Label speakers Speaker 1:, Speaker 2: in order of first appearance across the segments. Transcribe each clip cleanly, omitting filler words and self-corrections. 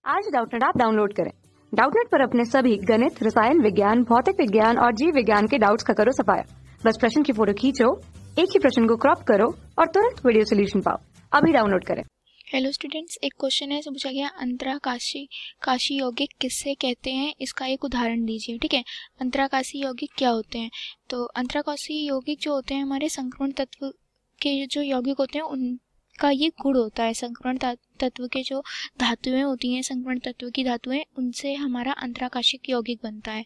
Speaker 1: आज Doubtnut app download करें। Doubtnut पर अपने सभी गणित, रसायन विज्ञान, भौतिक विज्ञान और जीव विज्ञान के डाउट्स का करो सफाया। बस प्रश्न की फोटो खींचो, एक ही प्रश्न को क्रॉप करो और तुरंत वीडियो सोल्यूशन पाओ। अभी डाउनलोड करें।
Speaker 2: हेलो स्टूडेंट्स, एक क्वेश्चन है पूछा गया, अंतराकाशी काशी यौगिक किससे कहते हैं, इसका एक उदाहरण दीजिए। ठीक है, अंतराकाशी यौगिक क्या होते हैं? तो अंतराकाशी यौगिक जो होते हैं हमारे संक्रमण तत्व के जो यौगिक होते हैं उनका ये गुण होता है। संक्रमण तत्व के जो धातुएं होती हैं, संक्रमण तत्व की धातुएं, उनसे हमारा अंतराकाशिक यौगिक बनता है।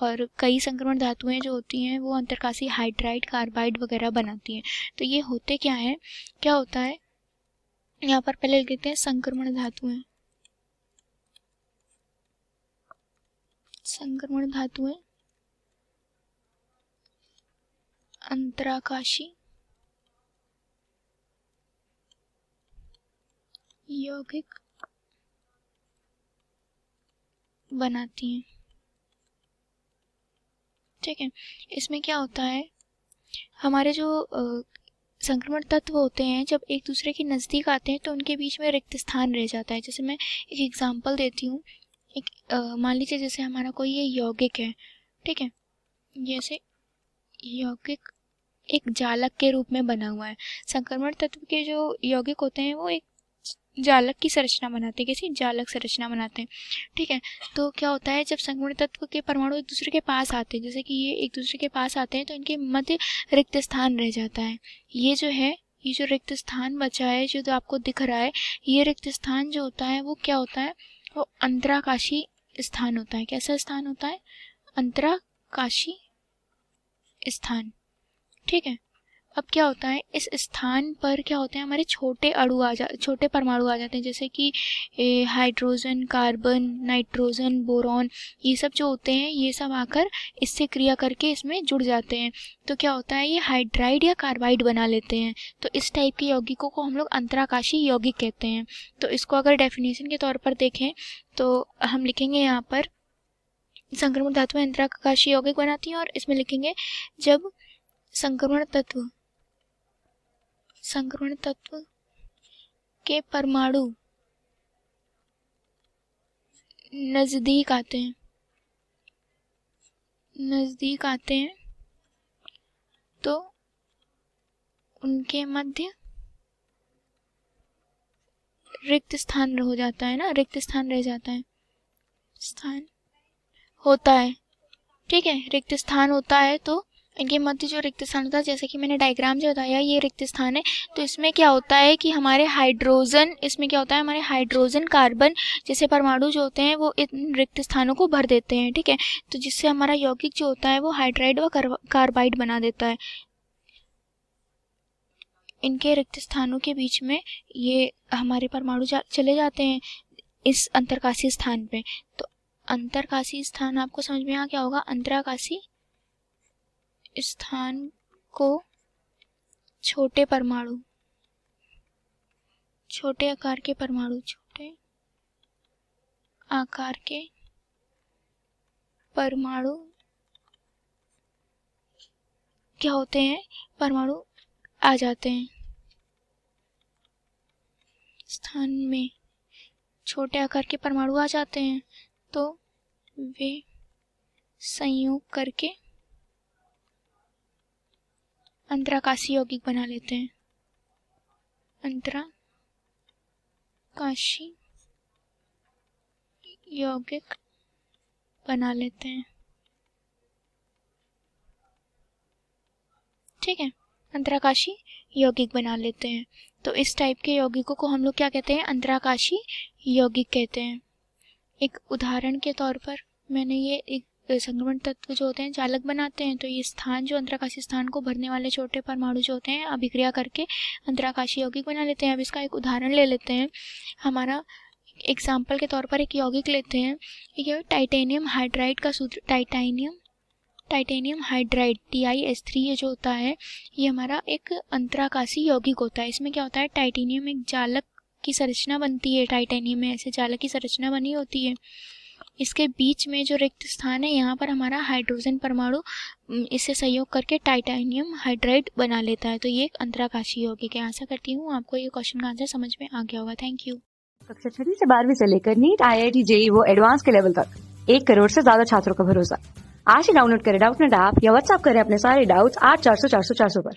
Speaker 2: और कई संक्रमण धातुएं जो होती हैं वो अंतरकाशी हाइड्राइड, कार्बाइड वगैरह बनाती हैं। तो ये होते क्या है, क्या होता है, यहाँ पर पहले लिख देते हैं संक्रमण धातुएं। संक्रमण धातुएं अंतराकाशी यौगिक बनाती हैं। ठीक है, इसमें क्या होता है, हमारे जो संक्रमण तत्व होते हैं जब एक दूसरे के नज़दीक आते हैं तो उनके बीच में रिक्त स्थान रह जाता है। जैसे मैं एक एग्जांपल देती हूँ। एक मान लीजिए जैसे हमारा कोई ये यौगिक है, ठीक है, जैसे यौगिक एक जालक के रूप में बना हुआ है। संक्रमण तत्व के जो यौगिक होते हैं वो एक जालक की संरचना बनाते हैं, कैसी जालक संरचना बनाते हैं। ठीक है, तो क्या होता है जब संक्रमण तत्व के परमाणु एक दूसरे के पास आते हैं, जैसे कि ये एक दूसरे के पास आते हैं तो इनके मध्य रिक्त स्थान रह जाता है। ये जो है, ये जो रिक्त स्थान बचा है जो आपको दिख रहा है, ये रिक्त स्थान जो होता है वो क्या होता है, वो अंतराकाशी स्थान होता है। कैसा स्थान होता है? अंतराकाशी स्थान। ठीक है, अब क्या होता है, इस स्थान पर क्या होते हैं, हमारे छोटे परमाणु आ जाते हैं, जैसे कि हाइड्रोजन, कार्बन, नाइट्रोजन, बोरॉन, ये सब जो होते हैं ये सब आकर इससे क्रिया करके इसमें जुड़ जाते हैं। तो क्या होता है, ये हाइड्राइड या कार्बाइड बना लेते हैं। तो इस टाइप के यौगिकों को हम लोग अंतराकाशी यौगिक कहते हैं। तो इसको अगर डेफिनेशन के तौर पर देखें तो हम लिखेंगे यहाँ पर संक्रमण धातुएं अंतराकाशी यौगिक बनाती हैं, और इसमें लिखेंगे जब संक्रमण तत्व के परमाणु नजदीक आते हैं तो उनके मध्य रिक्त स्थान हो जाता है ना, रिक्त स्थान रह जाता है, स्थान होता है। ठीक है, रिक्त स्थान होता है तो इनके मध्य जो रिक्त स्थान होता है, जैसे कि मैंने डायग्राम जो बताया ये रिक्त स्थान है। तो इसमें क्या होता है कि हमारे हाइड्रोजन, इसमें क्या होता है, हमारे हाइड्रोजन, कार्बन जैसे परमाणु जो होते हैं वो इन रिक्त स्थानों को भर देते हैं। ठीक है, तो जिससे हमारा यौगिक जो होता है वो हाइड्राइड व कार्बाइड बना देता है। इनके रिक्त स्थानों के बीच में ये हमारे परमाणु चले जाते हैं इस अंतरकाशी स्थान पे। तो अंतरकाशी स्थान आपको समझ में आ क्या होगा, अंतराकाशी स्थान को छोटे परमाणु, छोटे आकार के परमाणु, छोटे आकार के परमाणु क्या होते हैं, परमाणु आ जाते हैं स्थान में, छोटे आकार के परमाणु आ जाते हैं तो वे संयोग करके अंतराकाशी यौगिक बना लेते हैं। अंतराकाशी यौगिक बना लेते हैं। ठीक है, अंतराकाशी यौगिक बना लेते हैं। तो इस टाइप के यौगिकों को हम लोग क्या कहते हैं, अंतराकाशी यौगिक कहते हैं। एक उदाहरण के तौर पर मैंने ये एक संक्रमण तत्व जो होते हैं जालक बनाते हैं, तो ये स्थान जो अंतराकाशी स्थान को भरने वाले छोटे परमाणु जो होते हैं अभिक्रिया करके अंतराकाशी यौगिक बना लेते हैं। अब इसका एक उदाहरण ले लेते हैं। हमारा एग्जाम्पल के तौर पर एक यौगिक लेते हैं, ये टाइटेनियम हाइड्राइड का सूत्र, टाइटेनियम हाइड्राइड TiS3 ये जो होता है ये हमारा एक अंतराकाशी यौगिक होता है। इसमें क्या होता है, टाइटेनियम एक जालक की संरचना बनती है, टाइटेनियम में ऐसे जालक की संरचना बनी होती है। इसके बीच में जो रिक्त स्थान है यहाँ पर हमारा हाइड्रोजन परमाणु इससे संयोग करके टाइटेनियम हाइड्राइड बना लेता है। तो ये एक अंतराकाशी यौगिक है। आशा करती हूँ आपको ये क्वेश्चन का आंसर समझ में आ गया होगा। Thank you.
Speaker 1: कक्षा 6 से 12वीं से लेकर नीट, IIT, JEE वो एडवांस के लेवल तक 1 करोड़ से ज्यादा छात्रों का भरोसा। आज ही डाउनलोड करें डाउटनेट ऐप या व्हाट्सएप करें अपने सारे डाउट्स 8400 400 400 पर।